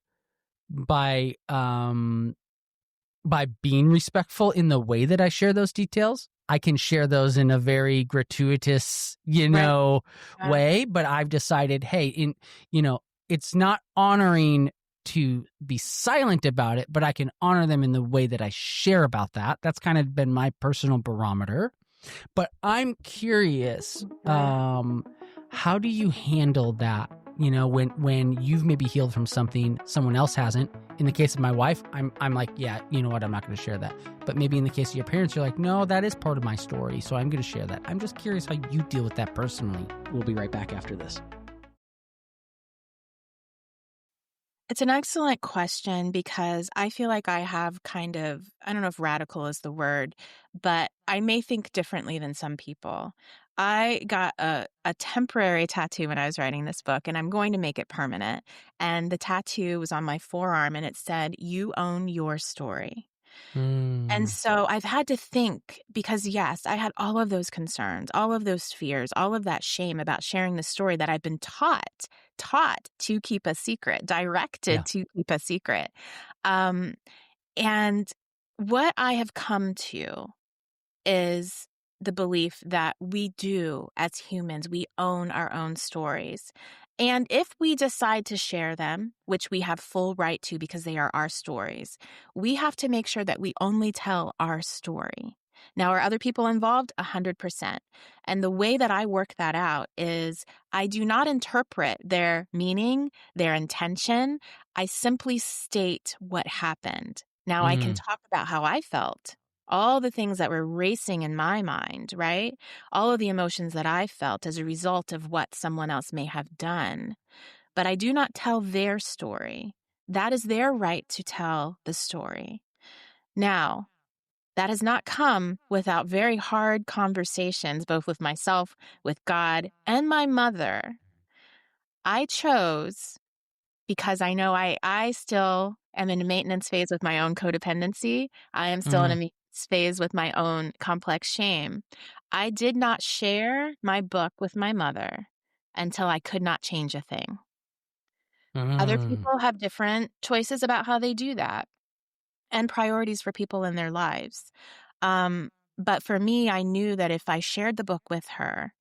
by being respectful in the way that I share those details, I can share those in a very gratuitous, Right. Yeah. way. But I've decided, hey, it's not honoring to be silent about it, but I can honor them in the way that I share about that. That's kind of been my personal barometer. But I'm curious, Mhm. how do you handle that? When you've maybe healed from something someone else hasn't. In the case of my wife, I'm like, yeah, you know what, I'm not going to share that. But maybe in the case of your parents, you're like, no, that is part of my story, so I'm going to share that. I'm just curious how you deal with that personally. We'll be right back after this. It's an excellent question because I feel like I have kind of, I don't know if radical is the word, but I may think differently than some people. I got a temporary tattoo when I was writing this book, and I'm going to make it permanent. And the tattoo was on my forearm, and it said, "You own your story." And Mm, so I've had to think because, yes, I had all of those concerns, all of those fears, all of that shame about sharing the story that I've been taught to keep a secret, yeah. directed to keep a secret. Um, and what I have come to is the belief that we do, as humans, we own our own stories. And if we decide to share them, which we have full right to because they are our stories, we have to make sure that we only tell our story. Now, are other people involved? 100%. And the way that I work that out is I do not interpret their meaning, their intention. I simply state what happened. Now, I can Mm, talk about how I felt, all the things that were racing in my mind, right? All of the emotions that I felt as a result of what someone else may have done. But I do not tell their story. That is their right to tell the story. Now, that has not come without very hard conversations, both with myself, with God, and my mother. I chose because I know I still am in a maintenance phase with my own codependency. I am still in a mm, maintenance phase with my own complex shame. I did not share my book with my mother until I could not change a thing. Other mm. people have different choices about how they do that and priorities for people in their lives. But for me, I knew that if I shared the book with her,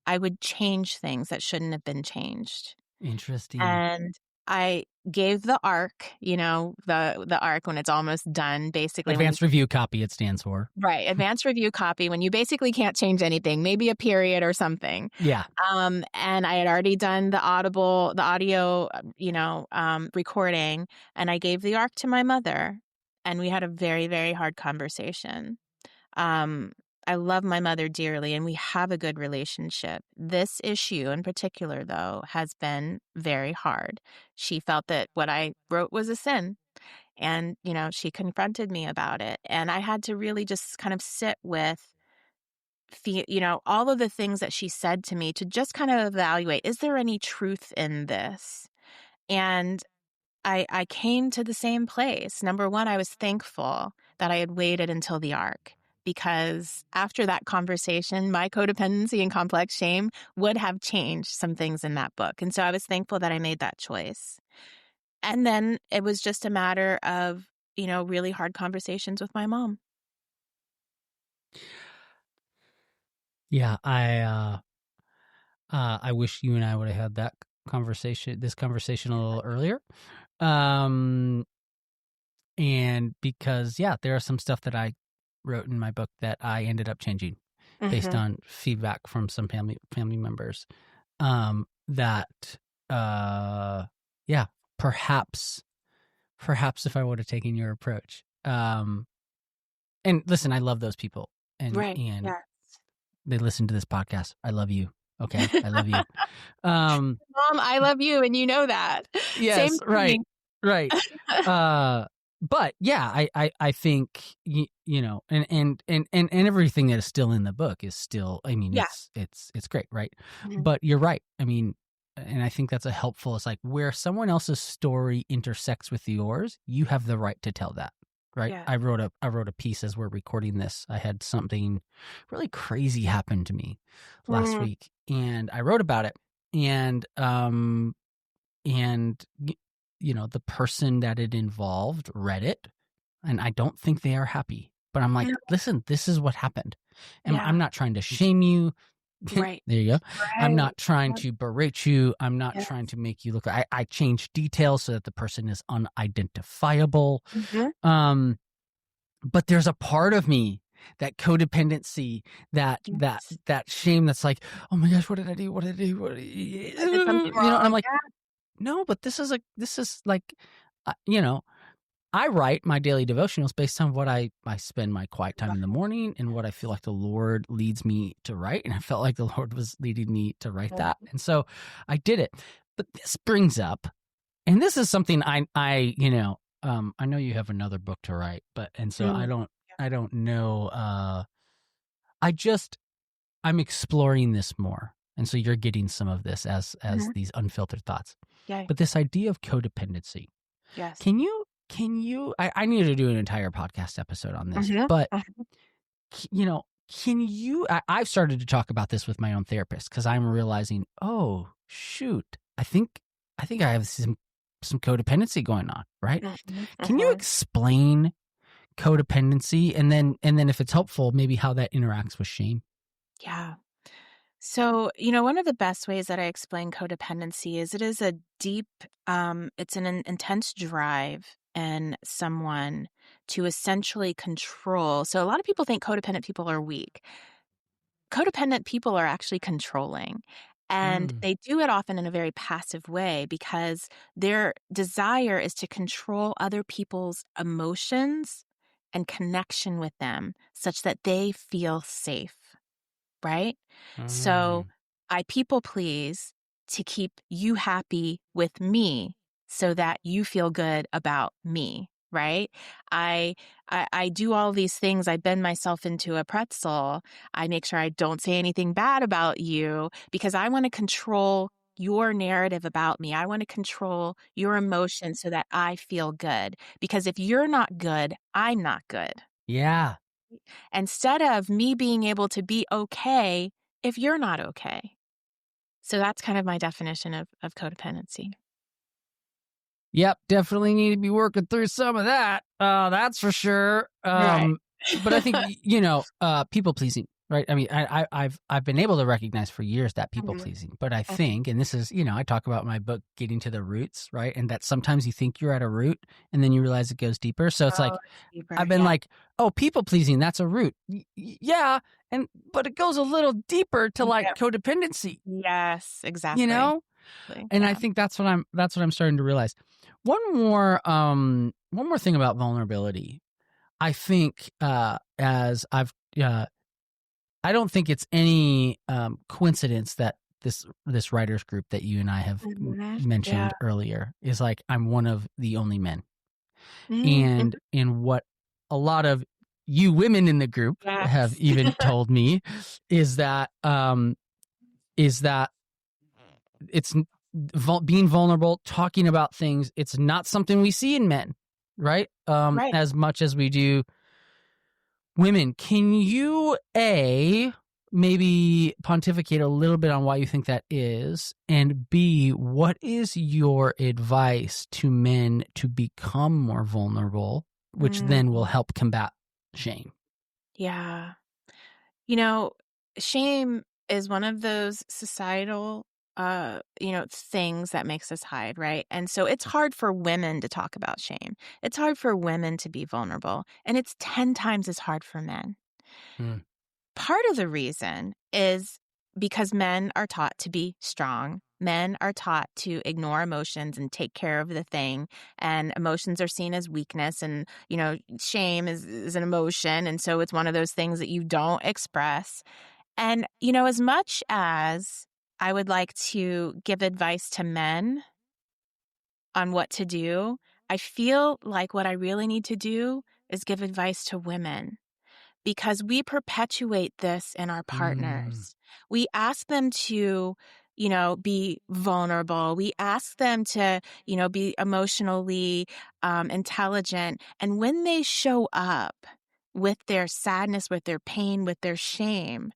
I would change things that shouldn't have been changed. Interesting. And I gave the ARC, the ARC when it's almost done, basically when you Advanced review copy, it stands for. right, advanced review copy, when you basically can't change anything, maybe a period or something. Yeah. And I had already done the audio, recording, and I gave the ARC to my mother, and we had a very, very hard conversation. Um, I love my mother dearly, and we have a good relationship. This issue in particular, though, has been very hard. She felt that what I wrote was a sin, and, she confronted me about it. And I had to really just kind of sit with, all of the things that she said to me to just kind of evaluate, is there any truth in this? And I came to the same place. Number one, I was thankful that I had waited until the arc because after that conversation, my codependency and complex shame would have changed some things in that book. And so I was thankful that I made that choice. And then it was just a matter of, really hard conversations with my mom. Yeah, I wish you and I would have had this conversation a little earlier. Um, and because, yeah, there are some stuff that I wrote in my book that I ended up changing based Hmm. on feedback from some family members. That, yeah, perhaps if I would have taken your approach. And listen, I love those people, and Right. Yeah. they listen to this podcast. I love you. Okay, I love you. Um, Mom, I love you, and you know that. Same yes, right, thing. right. But yeah, I think and everything that is still in the book is still. I mean, Yeah. it's great, right? Mhm. But you're right. I mean, and I think that's a helpful. It's like where someone else's story intersects with yours, you have the right to tell that. Right. Yeah. I wrote a piece as we're recording this. I had something really crazy happen to me last Mm. week, and I wrote about it. And the person that it involved read it, and I don't think they are happy. But I'm like, No. listen, this is what happened. And I'm Yeah. not trying to shame you. There Right. you go. I'm Right. not trying Yep. to berate you. I'm not Yes. trying to make you look. I change details so that the person is unidentifiable. Mhm. But there's a part of me, that codependency, Yes. that shame that's like, oh my gosh, what did I do? What did I do? What did I, I did something and I'm wrong. like, Yeah. no, but this is like, you know, I write my daily devotionals based on what I spend my quiet time in the morning and what I feel like the Lord leads me to write. And I felt like the Lord was leading me to write that. Mhm. And so I did it. But this brings up, and this is something I know you have another book to write, and so Mm. I don't know. I'm exploring this more. And so you're getting some of this as Mhm. these unfiltered thoughts. Yay. But this idea of codependency, Yes. I need to do an entire podcast episode on this, Mhm. but Mhm. I've started to talk about this with my own therapist because I'm realizing, oh shoot, I think I have some codependency going on, right? Mhm. Can you Mhm. explain codependency, and then if it's helpful, maybe how that interacts with shame? Yeah. So, one of the best ways that I explain codependency is it is a deep, it's an intense drive in someone to essentially control. So, a lot of people think codependent people are weak. Codependent people are actually controlling. And Mm, they do it often in a very passive way because their desire is to control other people's emotions and connection with them such that they feel safe, right? So mm, I people please to keep you happy with me so that you feel good about me, right? I, I do all these things. I bend myself into a pretzel. I make sure I don't say anything bad about you because I want to control your narrative about me. I want to control your emotions so that I feel good. Because if you're not good, I'm not good. yeah. Instead of me being able to be okay if you're not okay. So that's kind of my definition of codependency. Yep, definitely need to be working through some of that. That's for sure. Right. But I think people pleasing, right? I mean, I've been able to recognize for years that people Mhm, pleasing, but I mhm. think, and this is, I talk about my book, Getting to the Roots, right? And that sometimes you think you're at a root, and then you realize it goes deeper. So it's Oh, like it's deeper. I've been Yeah. like, oh, people pleasing, that's a root, yeah, but it goes a little deeper to like Yep. Codependency, Yes, you exactly. know. And I Yeah. think that's what I'm starting to realize. One more thing about vulnerability. I think as I don't think it's any coincidence that this writers group that you and I have Mhm. Yeah. mentioned earlier is like, I'm one of the only men. Mhm. And what a lot of you women in the group have Yes. even told me is that is that it's being vulnerable, talking about things. It's not something we see in men, right? Right. As much as we do women. Can you maybe pontificate a little bit on why you think that is, and B, what is your advice to men to become more vulnerable, which then will Mm. help combat shame? Yeah. You know, shame is one of those societal things that makes us hide, right? And so it's hard for women to talk about shame. It's hard for women to be vulnerable, and it's 10 times as hard for men. Mm, Part of the reason is because men are taught to be strong. Men are taught to ignore emotions and take care of the thing. And emotions are seen as weakness. And, shame is an emotion. And so it's one of those things that you don't express. And, as much as I would like to give advice to men on what to do, I feel like what I really need to do is give advice to women because we perpetuate this in our mm, partners. We ask them to, be vulnerable. We ask them to, be emotionally intelligent. And when they show up with their sadness, with their pain, with their shame,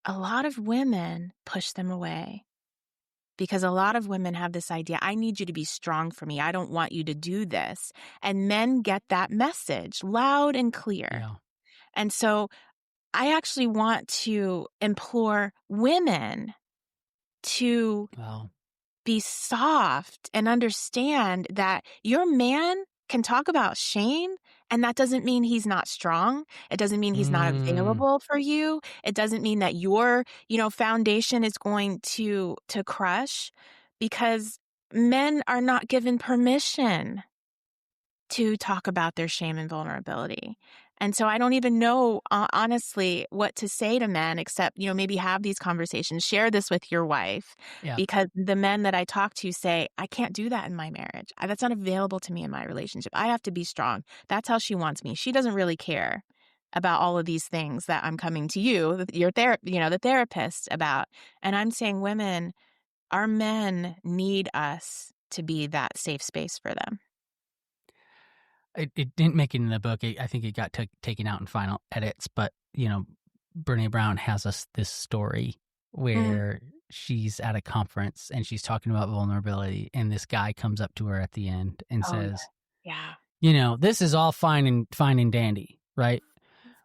a lot of women push them away because a lot of women have this idea, I need you to be strong for me. I don't want you to do this. And men get that message loud and clear. Yeah. And so I actually want to implore women to Well, be soft and understand that your man can talk about shame, and that doesn't mean he's not strong. It doesn't mean he's not mm, available for you. It doesn't mean that your, foundation is going to crush, because men are not given permission to talk about their shame and vulnerability. And so I don't even know, honestly, what to say to men except, maybe have these conversations, share this with your wife, yeah. because the men that I talk to say, I can't do that in my marriage. That's not available to me in my relationship. I have to be strong. That's how she wants me. She doesn't really care about all of these things that I'm coming to you, the therapist about. And I'm saying, women, our men need us to be that safe space for them. It didn't make it in the book. I think it got taken out in final edits. But Brene Brown has this story Mm. where she's at a conference and she's talking about vulnerability, and this guy comes up to her at the end and Oh, says, yeah. this is all fine and dandy, right?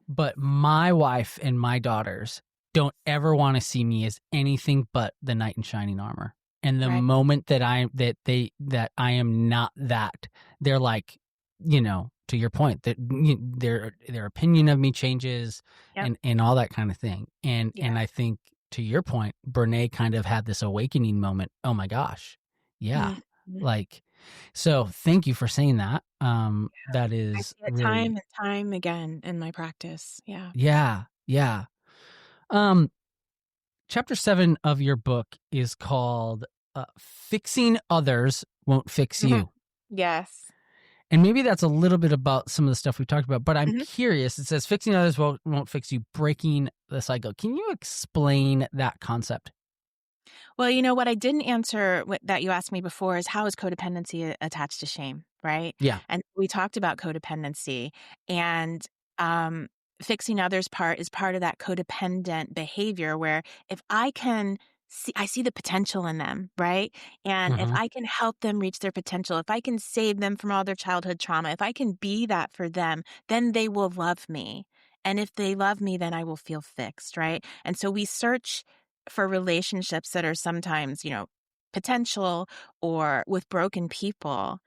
But my wife and my daughters don't ever want to see me as anything but the knight in shining armor. And the Right. moment that I am not that, they're like, to your point, that their opinion of me changes, Yep. and all that kind of thing. And Yeah. I think, to your point, Brene kind of had this awakening moment. Oh my gosh, yeah, Mhm. like, so thank you for saying that. That I is see it time really, and time again in my practice. Yeah. yeah, yeah. Um, Chapter 7 of your book is called "Fixing Others Won't Fix Mhm. You," Yes. and maybe that's a little bit about some of the stuff we talked about. But I'm Mhm. curious. It says, "Fixing others won't fix you, breaking the cycle." Can you explain that concept? Well, what I didn't answer that you asked me before is, how is codependency attached to shame, right? Yeah. And we talked about codependency, and um, fixing others part is part of that codependent behavior, where if I see the potential in them, right? And if Uh-huh. I can help them reach their potential, if I can save them from all their childhood trauma, if I can be that for them, then they will love me. And if they love me, then I will feel fixed, right? And so we search for relationships that are sometimes, potential, or with broken people,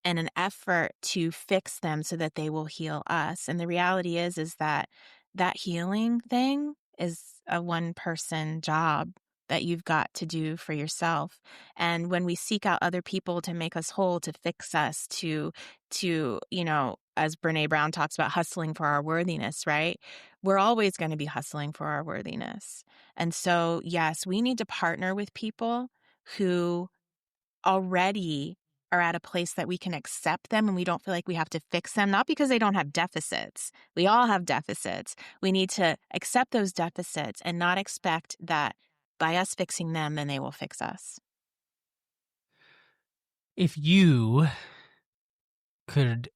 in an effort to fix them so that they will heal us. And the reality is that that healing thing is a one person job that you've got to do for yourself. And when we seek out other people to make us whole, to fix us, to as Brene Brown talks about, hustling for our worthiness, right? We're always going to be hustling for our worthiness. And so, yes, we need to partner with people who already are at a place that we can accept them and we don't feel like we have to fix them, not because they don't have deficits. We all have deficits. We need to accept those deficits and not expect that by us fixing them, then they will fix us. If you could,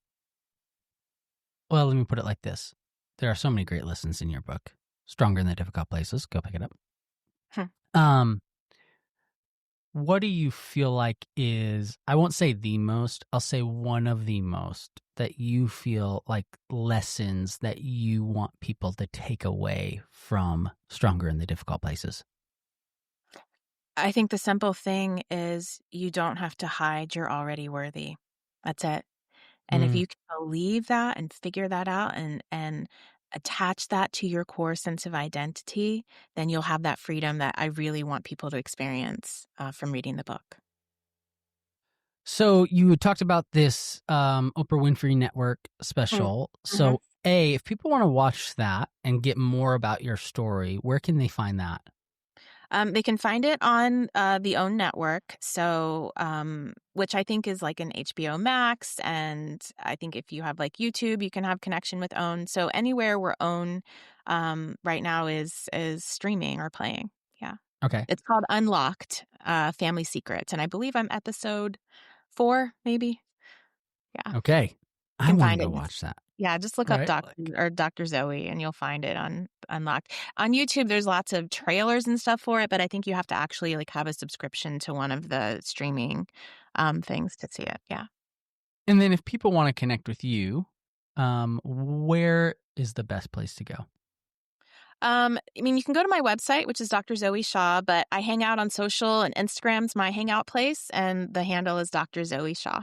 well, let me put it like this: there are so many great lessons in your book. Stronger in the Difficult Places. Go pick it up. Hmm. Um, What do you feel like is, I won't say the most, I'll say one of the most, that you feel like lessons that you want people to take away from Stronger in the Difficult Places? I think the simple thing is, you don't have to hide you're already worthy. That's it. And if Mm. you can believe that and figure that out, and attach that to your core sense of identity, then you'll have that freedom that I really want people to experience from reading the book. So you had talked about this Oprah Winfrey Network Mm. special. Mhm. So, if people want to watch that and get more about your story, where can they find that? They can find it on the OWN network, so which I think is like an HBO Max, and I think if you have like YouTube, you can have connection with OWN. So anywhere where OWN right now is streaming or playing. Yeah, Okay. it's called Unlocked: Family Secrets, and I believe I'm episode 4, maybe. Yeah, Okay. you I can want to find it. go watch that. Yeah, just look up right? Doctor or Dr. Zoe and you'll find it on Unlocked. On YouTube, there's lots of trailers and stuff for it, but I think you have to actually like have a subscription to one of the streaming things to see it. Yeah. And then if people want to connect with you, where is the best place to go? I mean, you can go to my website, which is Dr. Zoe Shaw, but I hang out on social and Instagram's my hangout place, and the handle is Dr. Zoe Shaw.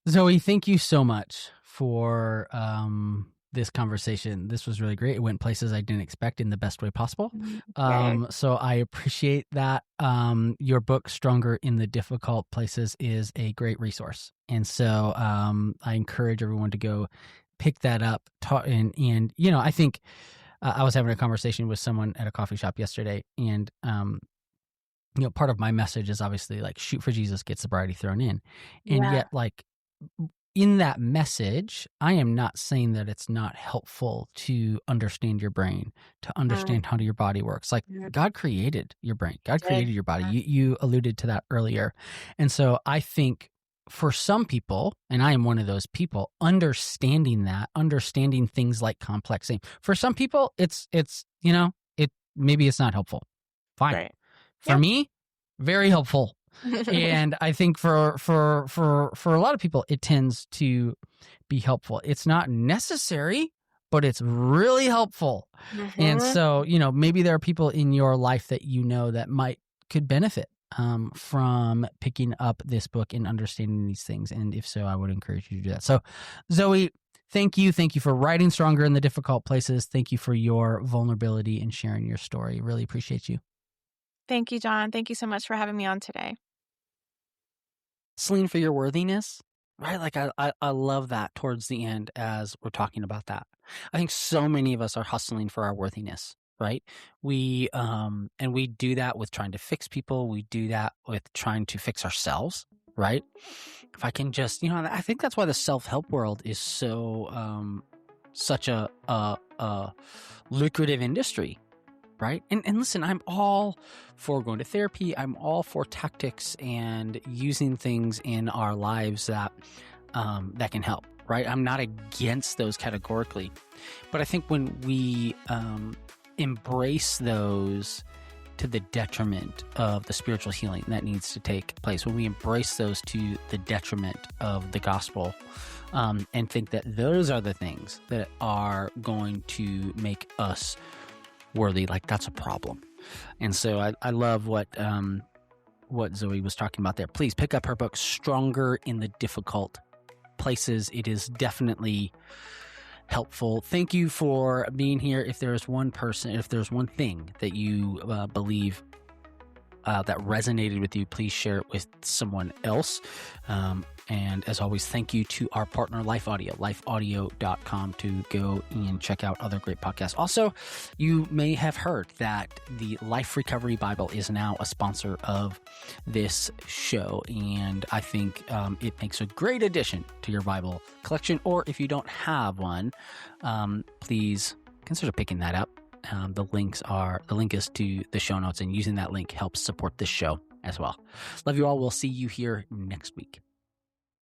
Zoe, thank you so much for this conversation. This was really great. It went places I didn't expect in the best way possible. Yay. So I appreciate that. Your book, Stronger in the Difficult Places, is a great resource. And so I encourage everyone to go pick that up. And you know, I think I was having a conversation with someone at a coffee shop yesterday, and you know, part of my message is obviously like shoot for Jesus, get sobriety thrown in. And Yeah. yet, like, in that message, I am not saying that it's not helpful to understand your brain, to understand how your body works. Like, Mhm. God created your brain, God Did. created your body. You alluded to that earlier. And so I think for some people, and I am one of those people, understanding things like complex things. For some people, it's you know, maybe it's not helpful. Fine. Right. For Yeah. me, very helpful. And I think for a lot of people, it tends to be helpful. It's not necessary, but it's really helpful. And Mhm. so, you know, maybe there are people in your life that you know that could benefit from picking up this book and understanding these things. And if so, I would encourage you to do that. So, Zoe, thank you. Thank you for writing Stronger in the Difficult Places. Thank you for your vulnerability and sharing your story. Really appreciate you. Thank you, John. Thank you so much for having me on today. Hustling for your worthiness, right? Like I love that towards the end as we're talking about that. I think so many of us are hustling for our worthiness, right? And we do that with trying to fix people. We do that with trying to fix ourselves, right? If I can just, you know, I think that's why the self-help world is so such a lucrative industry. Right. And listen, I'm all for going to therapy. I'm all for tactics and using things in our lives that can help. Right. I'm not against those categorically. But I think when we embrace those to the detriment of the spiritual healing that needs to take place, when we embrace those to the detriment of the gospel, and think that those are the things that are going to make us worthy, like that's a problem. And so I love what Zoe was talking about there. Please pick up her book, Stronger in the Difficult Places. It is definitely helpful. Thank you for being here. If there's one thing that you believe that resonated with you, please share it with someone else. And as always, thank you to our partner, Life Audio, lifeaudio.com, to go and check out other great podcasts. Also, you may have heard that the Life Recovery Bible is now a sponsor of this show. And I think it makes a great addition to your Bible collection. Or if you don't have one, please consider picking that up. The link is to the show notes, and using that link helps support this show as well. Love you all. We'll see you here next week.